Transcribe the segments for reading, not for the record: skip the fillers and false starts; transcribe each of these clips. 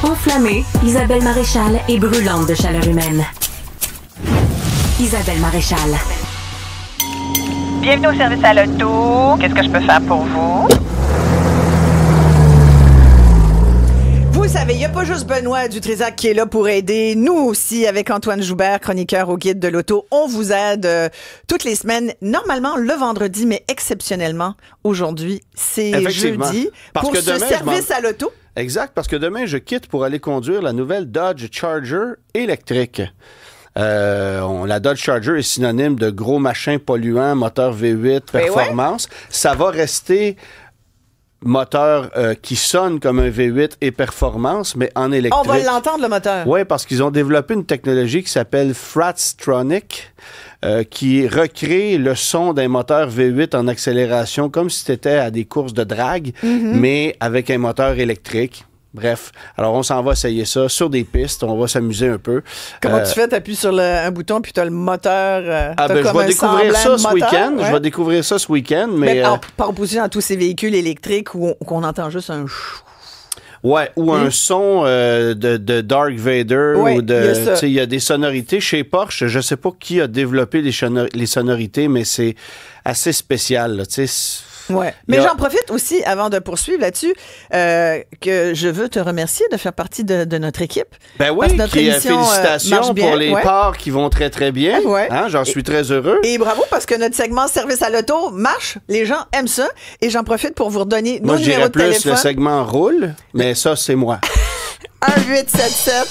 Enflammée, Isabelle Maréchal est brûlante de chaleur humaine. Isabelle Maréchal. Bienvenue au service à l'auto. Qu'est-ce que je peux faire pour vous? Vous savez, il n'y a pas juste Benoît Dutrisac qui est là pour aider. Nous aussi, avec Antoine Joubert, chroniqueur au Guide de l'auto, on vous aide toutes les semaines. Normalement, le vendredi, mais exceptionnellement, aujourd'hui, c'est jeudi. Parce pour que ce demain, service à l'auto. Exact, parce que demain, je quitte pour aller conduire la nouvelle Dodge Charger électrique. La Dodge Charger est synonyme de gros machin polluant, moteur V8, performance. Ouais. Ça va rester moteur qui sonne comme un V8 et performance, mais en électrique. On va l'entendre, le moteur. Oui, parce qu'ils ont développé une technologie qui s'appelle Fratstronic, qui recrée le son d'un moteur V8 en accélération, comme si c'était à des courses de drague, mais avec un moteur électrique. Bref, alors on s'en va essayer ça sur des pistes, on va s'amuser un peu. Comment tu fais? Tu appuies sur un bouton puis tu as le moteur. Je vais découvrir ça ce week-end. Ouais. Je vais découvrir ça ce week-end. Mais par opposition à tous ces véhicules électriques où on entend juste un ouais, ou un son de Dark Vader. Ouais, il y a des sonorités. Chez Porsche, je ne sais pas qui a développé les sonorités, mais c'est assez spécial. Ouais. Mais j'en profite aussi, avant de poursuivre là-dessus, que je veux te remercier de faire partie de notre équipe. Ben oui, notre émission, félicitations pour les parts qui vont très, très bien. Ouais. Hein, j'en suis très heureux. Et bravo, parce que notre segment Service à l'auto marche. Les gens aiment ça. Et j'en profite pour vous redonner nos numéros de téléphone. Moi, je dirais plus le segment roule, mais ça, c'est moi. 1877.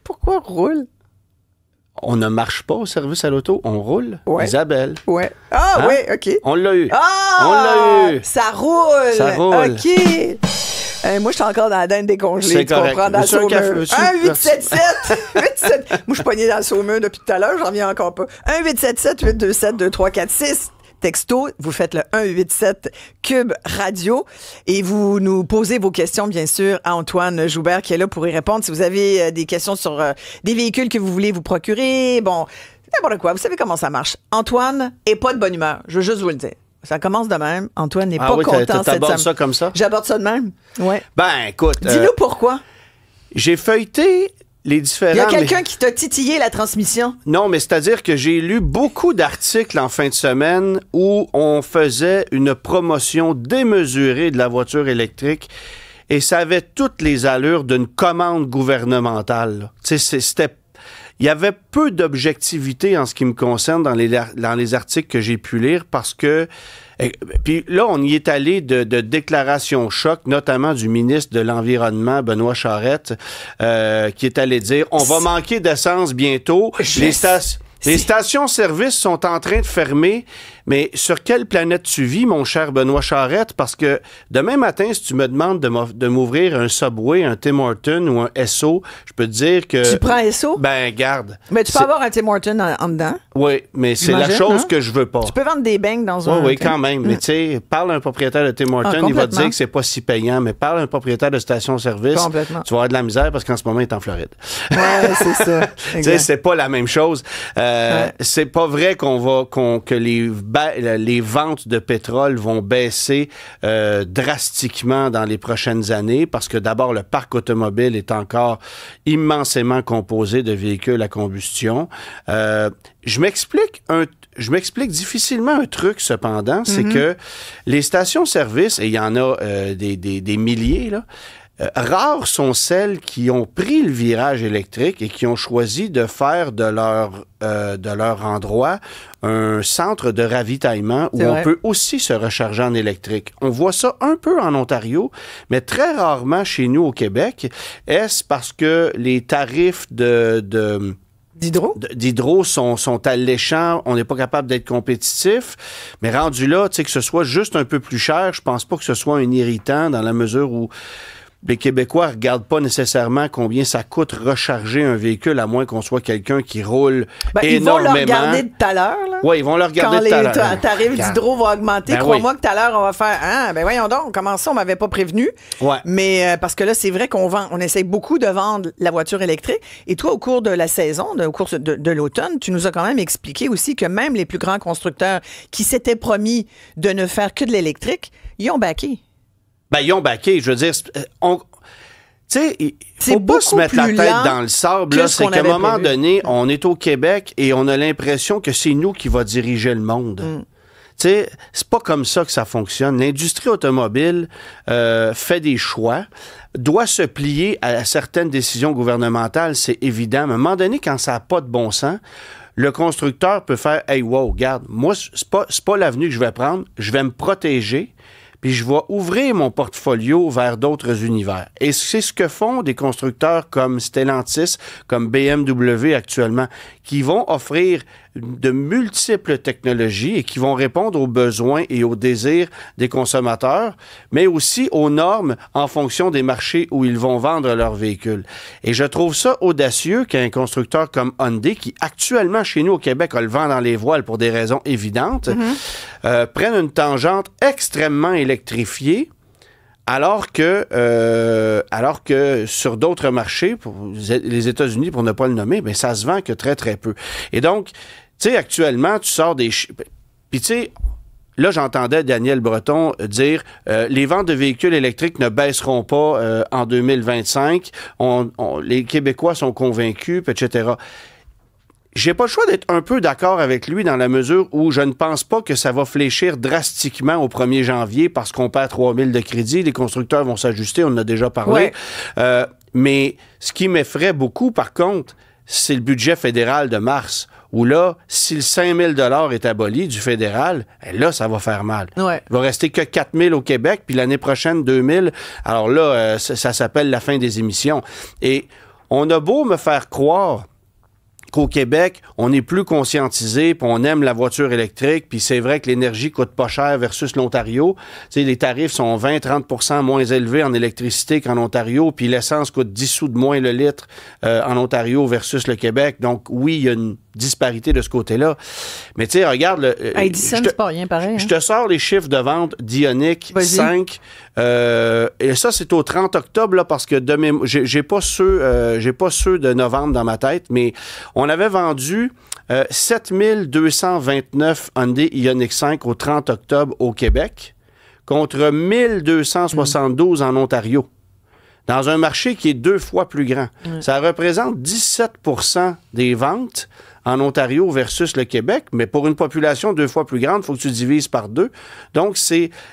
Pourquoi roule? On ne marche pas au service à l'auto, on roule. Ouais. Isabelle. Ouais. Ah, oui, OK. On l'a eu. Ah! On l'a eu. Ça roule. Ça roule. OK. Moi, je suis encore dans la dinde décongelée. Tu comprends, dans le saumeur. 1-877. Moi, je suis pognée dans le saumeur depuis tout à l'heure, j'en reviens encore pas. 1-877-827-2346. Texto, vous faites le 187 Cube Radio et vous nous posez vos questions, bien sûr, à Antoine Joubert qui est là pour y répondre. Si vous avez des questions sur des véhicules que vous voulez vous procurer, bon, n'importe quoi, vous savez comment ça marche. Antoine est pas de bonne humeur, je veux juste vous le dire. Ça commence de même. Antoine n'est pas content cette semaine. Ça comme ça? J'aborde ça de même. Ouais. Ben, écoute. Dis-nous pourquoi. J'ai feuilleté les différents... Il y a quelqu'un qui t'a titillé la transmission. Non, mais c'est-à-dire que j'ai lu beaucoup d'articles en fin de semaine où on faisait une promotion démesurée de la voiture électrique et ça avait toutes les allures d'une commande gouvernementale. Tu sais, c'était... Il y avait peu d'objectivité en ce qui me concerne dans les articles que j'ai pu lire parce que... Puis là, on y est allé de déclarations choc, notamment du ministre de l'Environnement, Benoît Charette, qui est allé dire « On va manquer d'essence bientôt. Les stations-service sont en train de fermer. » Mais sur quelle planète tu vis, mon cher Benoît Charette? Parce que demain matin, si tu me demandes de m'ouvrir un Subway, un Tim Hortons ou un Esso, je peux te dire que... Tu prends Esso? Ben, garde. Mais tu peux avoir un Tim Hortons en dedans. Oui, mais c'est la chose que je veux pas. Tu peux vendre des beignes dans un... Oui, quand même. Mais tu sais, parle à un propriétaire de Tim Hortons, il va te dire que c'est pas si payant, mais parle à un propriétaire de station-service, tu vas avoir de la misère parce qu'en ce moment, il est en Floride. Oui, c'est ça. Tu sais, c'est pas la même chose. C'est pas vrai que les ventes de pétrole vont baisser drastiquement dans les prochaines années parce que d'abord, le parc automobile est encore immensément composé de véhicules à combustion. Je m'explique difficilement un truc, cependant, c'est que les stations-service, et il y en a des milliers, là, rares sont celles qui ont pris le virage électrique et qui ont choisi de faire de leur endroit un centre de ravitaillement où on peut aussi se recharger en électrique. On voit ça un peu en Ontario, mais très rarement chez nous au Québec. Est-ce parce que les tarifs d'hydro sont alléchants, on n'est pas capable d'être compétitif, mais rendu là, tu sais, que ce soit juste un peu plus cher, je pense pas que ce soit un irritant dans la mesure où les Québécois ne regardent pas nécessairement combien ça coûte recharger un véhicule, à moins qu'on soit quelqu'un qui roule énormément. Ils vont le regarder tout à l'heure. Oui, ils vont le regarder tout à l'heure. Quand les tarifs d'hydro vont augmenter, crois-moi que tout à l'heure, on va faire « Ah, ben voyons donc, comment ça, on m'avait pas prévenu? » Mais parce que là, c'est vrai on essaie beaucoup de vendre la voiture électrique. Et toi, au cours de la saison, au cours de l'automne, tu nous as quand même expliqué aussi que même les plus grands constructeurs qui s'étaient promis de ne faire que de l'électrique, ils ont backé. Ben, ils ont backé. Je veux dire, sais, il faut pas se mettre la tête dans le sable. Là, c'est qu'à un moment donné, on est au Québec et on a l'impression que c'est nous qui va diriger le monde. Tu sais, c'est pas comme ça que ça fonctionne. L'industrie automobile fait des choix, doit se plier à certaines décisions gouvernementales, c'est évident. Mais à un moment donné, quand ça n'a pas de bon sens, le constructeur peut faire « Hey, wow, regarde, moi, c'est pas l'avenue que je vais prendre, je vais me protéger. » Puis je vais ouvrir mon portfolio vers d'autres univers. Et c'est ce que font des constructeurs comme Stellantis, comme BMW actuellement, qui vont offrir de multiples technologies et qui vont répondre aux besoins et aux désirs des consommateurs, mais aussi aux normes en fonction des marchés où ils vont vendre leurs véhicules. Et je trouve ça audacieux qu'un constructeur comme Hyundai, qui actuellement chez nous au Québec a le vent dans les voiles pour des raisons évidentes, prenne une tangente extrêmement électrifiée, alors que sur d'autres marchés, les États-Unis, pour ne pas le nommer, bien, ça se vend que très, très peu. Et donc, tu sais, actuellement, tu sors des... Puis, tu sais, là, j'entendais Daniel Breton dire les ventes de véhicules électriques ne baisseront pas en 2025. Les Québécois sont convaincus, etc. J'ai pas le choix d'être un peu d'accord avec lui dans la mesure où je ne pense pas que ça va fléchir drastiquement au 1er janvier parce qu'on perd 3 000 de crédit. Les constructeurs vont s'ajuster, on en a déjà parlé. Ouais. Mais ce qui m'effraie beaucoup, par contre, c'est le budget fédéral de mars, où là, si le 5 000 est aboli du fédéral, là, ça va faire mal. Ouais. Il va rester que 4 000 au Québec, puis l'année prochaine, 2 000. Alors là, ça s'appelle la fin des émissions. Et on a beau me faire croire qu'au Québec, on est plus conscientisé, puis on aime la voiture électrique, puis c'est vrai que l'énergie coûte pas cher versus l'Ontario. Tu sais, les tarifs sont 20-30% moins élevés en électricité qu'en Ontario, puis l'essence coûte 10 sous de moins le litre en Ontario versus le Québec. Donc, oui, il y a une disparité de ce côté-là. Mais tu sais, regarde... Edison, c'est pas rien pareil. Je te sors les chiffres de vente d'Ioniq 5. Et ça, c'est au 30 octobre, là, parce que j'ai pas ceux de novembre dans ma tête, mais on avait vendu 7 229 Hyundai Ioniq 5 au 30 octobre au Québec contre 1 272 en Ontario, dans un marché qui est 2 fois plus grand. Ça représente 17% des ventes en Ontario versus le Québec, mais pour une population 2 fois plus grande, il faut que tu divises par 2. Donc,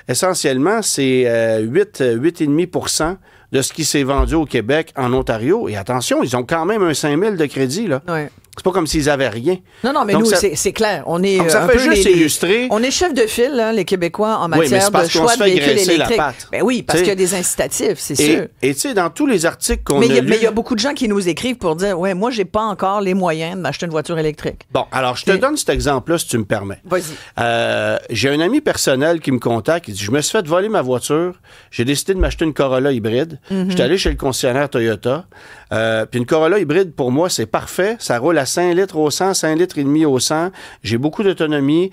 essentiellement, c'est 8,5% de ce qui s'est vendu au Québec en Ontario. Et attention, ils ont quand même un 5 000 de crédit, là. Ouais. C'est pas comme s'ils avaient rien. Non, mais donc nous, c'est clair. On est donc ça fait juste illustrer. On est chef de file, hein, les Québécois, en matière de choix de véhicules électriques. Ben oui, parce qu'il y a des incitatifs, c'est sûr. Et tu sais, dans tous les articles qu'on a lus... Mais il y a beaucoup de gens qui nous écrivent pour dire « Ouais, moi, j'ai pas encore les moyens de m'acheter une voiture électrique. » Bon, alors, je te donne cet exemple-là, si tu me permets. Vas-y. J'ai un ami personnel qui me contacte, il dit « Je me suis fait voler ma voiture, j'ai décidé de m'acheter une Corolla hybride. Je suis allé chez le concessionnaire Toyota. Puis une Corolla hybride, pour moi, c'est parfait. Ça roule à 5 litres au 100, 5 litres et demi au 100. J'ai beaucoup d'autonomie.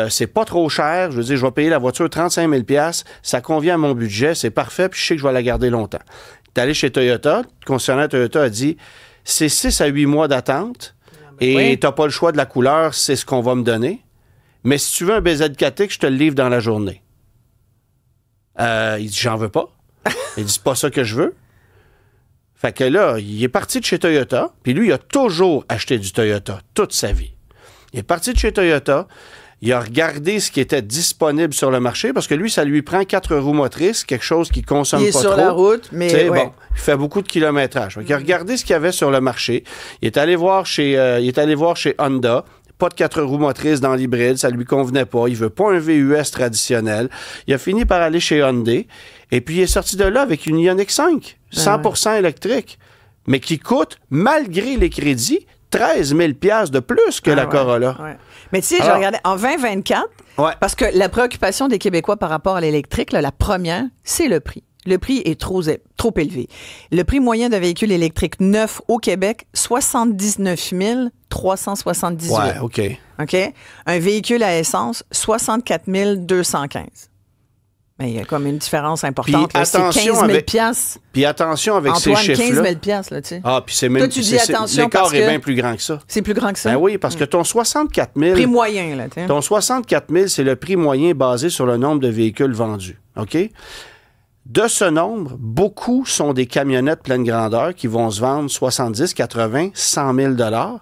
C'est pas trop cher. Je veux dire, je vais payer la voiture 35 000 $. Ça convient à mon budget. C'est parfait. Puis je sais que je vais la garder longtemps. T'es allé chez Toyota. Le concessionnaire Toyota a dit, c'est 6 à 8 mois d'attente. Et t'as pas le choix de la couleur. C'est ce qu'on va me donner. Mais si tu veux un BZ4X, je te le livre dans la journée. Il dit, j'en veux pas. Il dit, c'est pas ça que je veux. Fait que là, il est parti de chez Toyota, puis lui, il a toujours acheté du Toyota, toute sa vie. Il est parti de chez Toyota, il a regardé ce qui était disponible sur le marché, parce que lui, ça lui prend 4 roues motrices, quelque chose qui consomme pas trop. Il est sur la route, mais... Bon, il fait beaucoup de kilométrage. Il a regardé ce qu'il y avait sur le marché. Il est allé voir chez Honda. Pas de 4 roues motrices dans l'hybride, ça lui convenait pas. Il veut pas un VUS traditionnel. Il a fini par aller chez Hyundai. Et puis, il est sorti de là avec une Ioniq 5, 100% électrique, mais qui coûte, malgré les crédits, 13 000 $ de plus que la Corolla. Ouais. Mais tu sais, je regardais en 2024, parce que la préoccupation des Québécois par rapport à l'électrique, la première, c'est le prix. Le prix est trop élevé. Le prix moyen d'un véhicule électrique neuf au Québec, 79 378. Ouais, OK. Un véhicule à essence, 64 215. Mais il y a comme une différence importante. C'est 15 000 $. Puis attention avec ces chiffres-là. 15 000 $, là, tu sais. Ah, puis c'est même... Toi, tu dis attention l'écart est bien plus grand que ça. C'est plus grand que ça? Ben oui, parce que ton 64 000... Prix moyen, là, tu sais. Ton 64 000, c'est le prix moyen basé sur le nombre de véhicules vendus, OK? De ce nombre, beaucoup sont des camionnettes pleine grandeur qui vont se vendre 70, 80, 100 000 $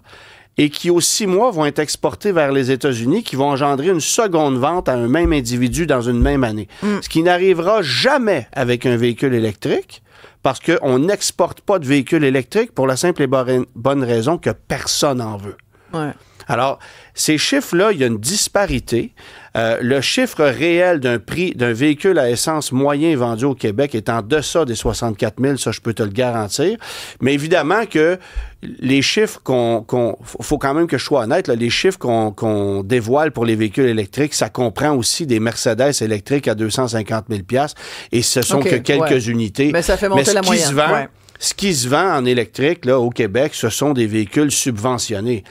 et qui, aux 6 mois, vont être exportés vers les États-Unis, qui vont engendrer une seconde vente à un même individu dans une même année. Ce qui n'arrivera jamais avec un véhicule électrique, parce qu'on n'exporte pas de véhicules électriques pour la simple et bonne raison que personne n'en veut. Ouais. Alors, ces chiffres-là, il y a une disparité. Le chiffre réel d'un prix d'un véhicule à essence moyen vendu au Québec est en deçà des 64 000, ça, je peux te le garantir. Mais évidemment que les chiffres faut quand même que je sois honnête, là, les chiffres qu'on dévoile pour les véhicules électriques, ça comprend aussi des Mercedes électriques à 250 000 $, et ce sont que quelques unités. Mais ça fait monter la moyenne. Ce qui se vend en électrique là, au Québec, ce sont des véhicules subventionnés.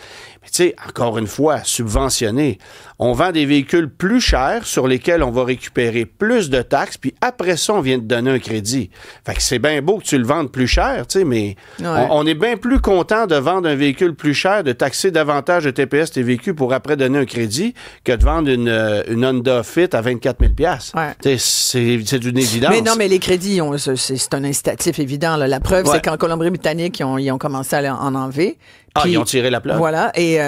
Mais tu sais, encore une fois, subventionnés. On vend des véhicules plus chers sur lesquels on va récupérer plus de taxes, puis après ça, on vient de donner un crédit. Fait que c'est bien beau que tu le vendes plus cher, tu sais, mais on est bien plus content de vendre un véhicule plus cher, de taxer davantage de TPS tes véhicules pour après donner un crédit, que de vendre une Honda Fit à 24 000 $. Ouais. C'est d'une évidence. Mais non, mais les crédits, c'est un incitatif évident. Là. La preuve, c'est qu'en Colombie-Britannique, ils ont commencé à en enlever. Puis, ils ont tiré la plug. Voilà, et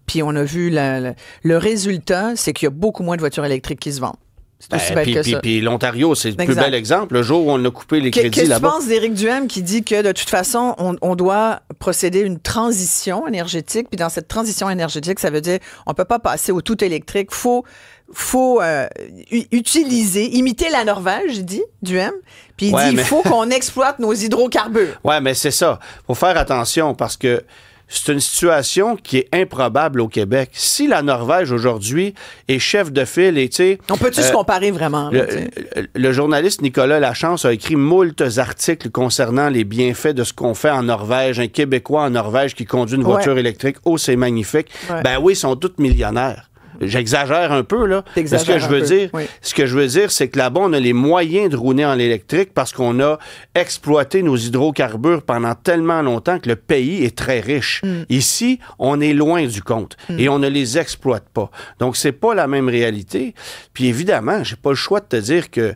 puis on a vu le résultat, c'est qu'il y a beaucoup moins de voitures électriques qui se vendent. C'est aussi bête que ça. Puis l'Ontario, c'est le plus bel exemple. Le jour où on a coupé les crédits là-bas. Qu'est-ce que tu penses d'Éric Duhem qui dit que de toute façon, on doit procéder à une transition énergétique, puis dans cette transition énergétique, ça veut dire on peut pas passer au tout électrique, faut imiter la Norvège, il dit, Duhem, puis il dit il faut qu'on exploite nos hydrocarbures. Ouais, mais c'est ça. Faut faire attention parce que c'est une situation qui est improbable au Québec. Si la Norvège, aujourd'hui, est chef de file et, tu sais... On peut-tu se comparer vraiment? Le journaliste Nicolas Lachance a écrit moult articles concernant les bienfaits de ce qu'on fait en Norvège. Un Québécois en Norvège qui conduit une voiture électrique. Oh, c'est magnifique. Ouais. Ben oui, ils sont tous millionnaires. J'exagère un peu, là. Ce que je veux dire, c'est que là-bas, on a les moyens de rouler en électrique parce qu'on a exploité nos hydrocarbures pendant tellement longtemps que le pays est très riche. Ici, on est loin du compte et on ne les exploite pas. Donc, c'est pas la même réalité. Puis évidemment, j'ai pas le choix de te dire que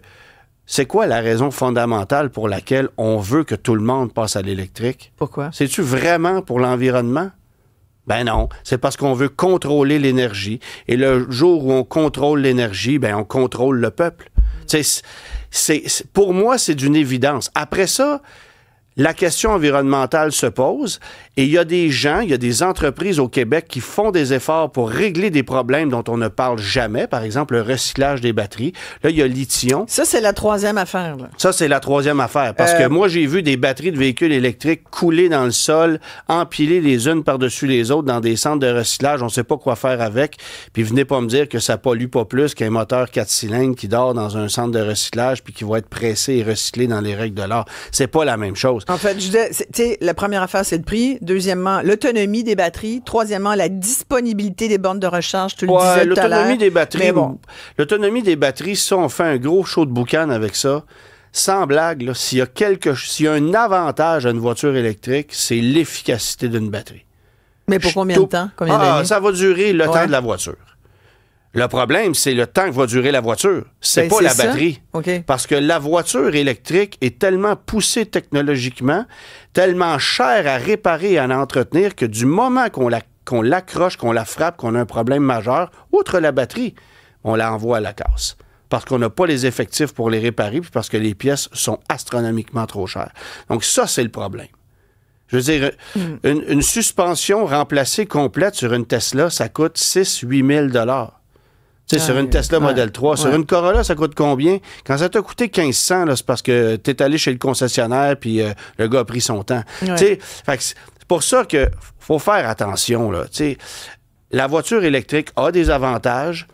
c'est quoi la raison fondamentale pour laquelle on veut que tout le monde passe à l'électrique? Pourquoi? C'est-tu vraiment pour l'environnement? Ben non, c'est parce qu'on veut contrôler l'énergie. Et le jour où on contrôle l'énergie, ben on contrôle le peuple. Pour moi, c'est d'une évidence. Après ça, la question environnementale se pose et il y a des gens, il y a des entreprises au Québec qui font des efforts pour régler des problèmes dont on ne parle jamais. Par exemple, le recyclage des batteries. Là, il y a Lithium. Ça, c'est la troisième affaire. Là. Ça, c'est la troisième affaire. Parce que moi, j'ai vu des batteries de véhicules électriques couler dans le sol, empilées les unes par-dessus les autres dans des centres de recyclage. On ne sait pas quoi faire avec. Puis venez pas me dire que ça pollue pas plus qu'un moteur 4 cylindres qui dort dans un centre de recyclage puis qui va être pressé et recyclé dans les règles de l'art. C'est pas la même chose. En fait, tu sais, la première affaire, c'est le prix. Deuxièmement, l'autonomie des batteries. Troisièmement, la disponibilité des bornes de recharge. Tu le disais tout à l'heure. L'autonomie des batteries, ça, on fait un gros show de boucan avec ça. Sans blague, là, s'il y a un avantage à une voiture électrique, c'est l'efficacité d'une batterie. Mais pour combien de temps? Ça va durer le temps de la voiture. Le problème, c'est le temps que va durer la voiture. C'est pas la batterie. Okay. Parce que la voiture électrique est tellement poussée technologiquement, tellement chère à réparer et à entretenir que du moment qu'on l'accroche, qu'on la frappe, qu'on a un problème majeur, outre la batterie, on la envoie à la casse. Parce qu'on n'a pas les effectifs pour les réparer, puis parce que les pièces sont astronomiquement trop chères. Donc ça, c'est le problème. Je veux dire, une suspension remplacée complète sur une Tesla, ça coûte 6-8 000 $. Sur une Tesla Model 3. Sur une Corolla, ça coûte combien? Quand ça t'a coûté 1500, là, c'est parce que t'es allé chez le concessionnaire puis le gars a pris son temps. C'est pour ça que faut faire attention. Là, la voiture électrique a des avantages.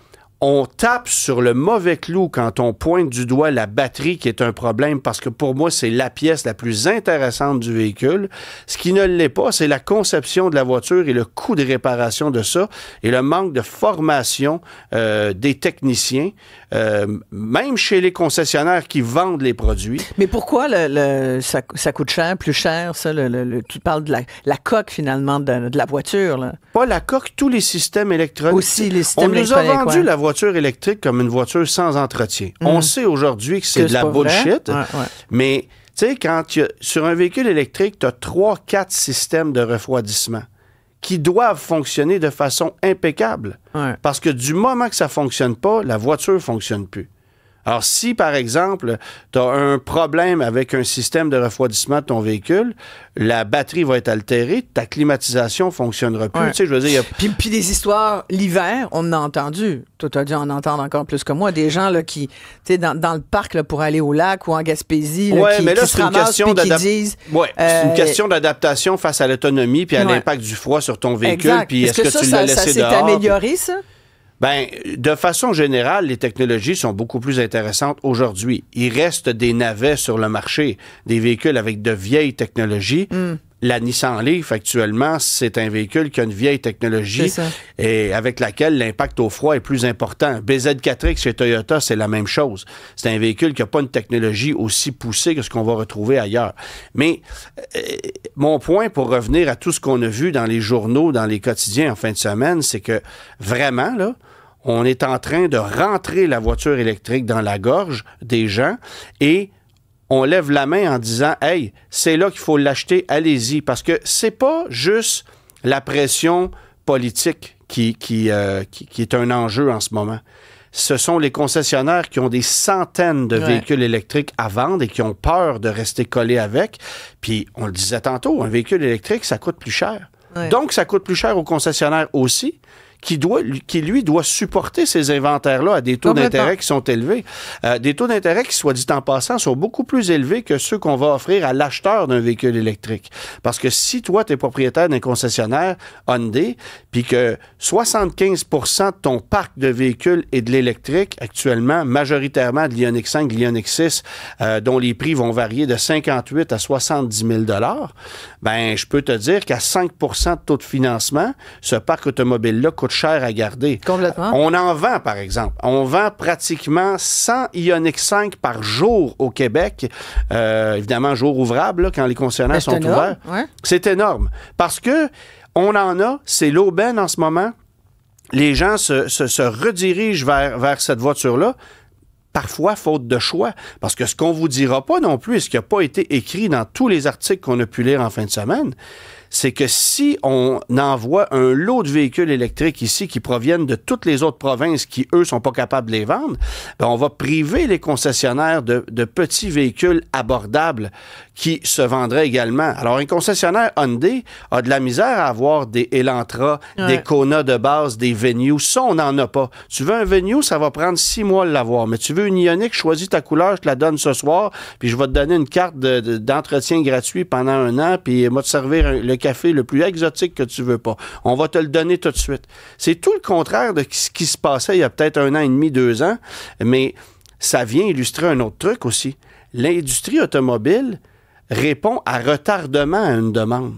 On tape sur le mauvais clou quand on pointe du doigt la batterie qui est un problème parce que pour moi, c'est la pièce la plus intéressante du véhicule. Ce qui ne l'est pas, c'est la conception de la voiture et le coût de réparation de ça et le manque de formation des techniciens, même chez les concessionnaires qui vendent les produits. Mais pourquoi ça coûte cher, plus cher, ça? Tu parles de la coque, finalement, de la voiture. Là. Pas la coque, tous les systèmes électroniques. Aussi, les systèmes électroniques. On nous a vendu la voiture voiture électrique comme une voiture sans entretien. On sait aujourd'hui que c'est de la bullshit, mais tu sais, sur un véhicule électrique, tu as 3-4 systèmes de refroidissement qui doivent fonctionner de façon impeccable. Parce que du moment que ça ne fonctionne pas, la voiture ne fonctionne plus. Alors, si, par exemple, tu as un problème avec un système de refroidissement de ton véhicule, la batterie va être altérée, ta climatisation ne fonctionnera plus. Tu sais, je veux dire, puis des histoires, l'hiver, on en a entendu. Toi, tu as dû en entendre encore plus que moi. Des gens là, qui, tu sais, dans le parc là, pour aller au lac ou en Gaspésie, là, qui se ramassent et qui disent... c'est une question d'adaptation face à l'autonomie puis à l'impact du froid sur ton véhicule. Puis est-ce que tu l'as laissé dehors? Ça s'est amélioré, ça? Bien, de façon générale, les technologies sont beaucoup plus intéressantes aujourd'hui. Il reste des navets sur le marché, des véhicules avec de vieilles technologies. La Nissan Leaf, actuellement, c'est un véhicule qui a une vieille technologie et avec laquelle l'impact au froid est plus important. BZ4X chez Toyota, c'est la même chose. C'est un véhicule qui n'a pas une technologie aussi poussée que ce qu'on va retrouver ailleurs. Mais mon point, pour revenir à tout ce qu'on a vu dans les journaux, dans les quotidiens en fin de semaine, c'est que vraiment, là, on est en train de rentrer la voiture électrique dans la gorge des gens et on lève la main en disant « Hey, c'est là qu'il faut l'acheter, allez-y ». Parce que c'est pas juste la pression politique qui est un enjeu en ce moment. Ce sont les concessionnaires qui ont des centaines de véhicules électriques à vendre et qui ont peur de rester collés avec. Puis, on le disait tantôt, un véhicule électrique, ça coûte plus cher. Donc, ça coûte plus cher aux concessionnaires aussi, qui lui doit supporter ces inventaires-là à des taux d'intérêt qui sont élevés. Des taux d'intérêt qui, soit dit en passant, sont beaucoup plus élevés que ceux qu'on va offrir à l'acheteur d'un véhicule électrique. Parce que si toi, tu es propriétaire d'un concessionnaire Hyundai, puis que 75% de ton parc de véhicules est de l'électrique, actuellement, majoritairement de l'Ioniq 5, de l'Ioniq 6, dont les prix vont varier de 58 à 70 000 $, ben, je peux te dire qu'à 5% de taux de financement, ce parc automobile-là coûte cher à garder. Complètement. On en vend, par exemple. On vend pratiquement 100 Ioniq 5 par jour au Québec. Évidemment, jour ouvrable, là, quand les concessionnaires sont ouverts. C'est énorme. Parce que on en a, c'est l'aubaine en ce moment. Les gens se redirigent vers cette voiture-là. Parfois, faute de choix. Parce que ce qu'on vous dira pas non plus, et ce qui n'a pas été écrit dans tous les articles qu'on a pu lire en fin de semaine, c'est que si on envoie un lot de véhicules électriques ici qui proviennent de toutes les autres provinces qui, eux, sont pas capables de les vendre, bien, on va priver les concessionnaires de petits véhicules abordables qui se vendraient également. Alors, un concessionnaire Hyundai a de la misère à avoir des Elantra, des Kona de base, des Venue. Ça, on n'en a pas. Tu veux un Venue, ça va prendre 6 mois de l'avoir. Mais tu veux une Ioniq, choisis ta couleur, je te la donne ce soir, puis je vais te donner une carte d'entretien gratuit pendant 1 an, puis moi te servir le café le plus exotique que tu veux pas. On va te le donner tout de suite. C'est tout le contraire de ce qui se passait il y a peut-être 1 an et demi, 2 ans, mais ça vient illustrer un autre truc aussi. L'industrie automobile répond à retardement à une demande.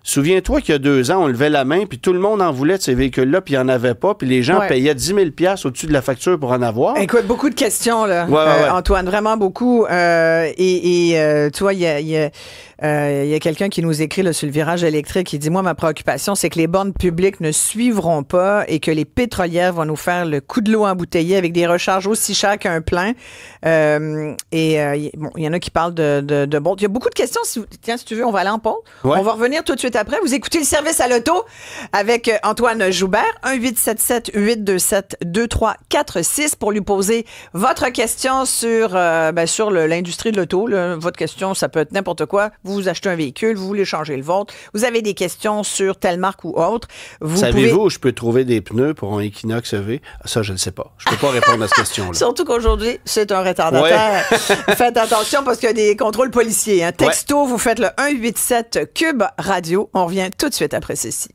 Souviens-toi qu'il y a 2 ans, on levait la main, puis tout le monde en voulait de ces véhicules-là, puis il n'y en avait pas, puis les gens payaient 10 000 $ au-dessus de la facture pour en avoir. Écoute, beaucoup de questions, là, Antoine, vraiment beaucoup. Tu vois, il y a quelqu'un qui nous écrit là, sur le virage électrique, qui dit « Moi, ma préoccupation, c'est que les bornes publiques ne suivront pas et que les pétrolières vont nous faire le coup de l'eau embouteillé avec des recharges aussi chères qu'un plein. » Bon, il y en a qui parlent de bon. Il y a beaucoup de questions. Si tu veux, on va aller en pause. On va revenir tout de suite après. Vous écoutez le service à l'auto avec Antoine Joubert, 1-877-827-2346 pour lui poser votre question sur l'industrie de l'auto. Votre question, ça peut être n'importe quoi. Vous achetez un véhicule, vous voulez changer le vôtre, vous avez des questions sur telle marque ou autre. Savez-vous où je peux trouver des pneus pour un Equinox EV? Ça, je ne sais pas. Je ne peux pas répondre à cette question-là. Surtout qu'aujourd'hui, c'est un retardataire. Faites attention parce qu'il y a des contrôles policiers. Texto, vous faites le 187 Cube Radio. On revient tout de suite après ceci.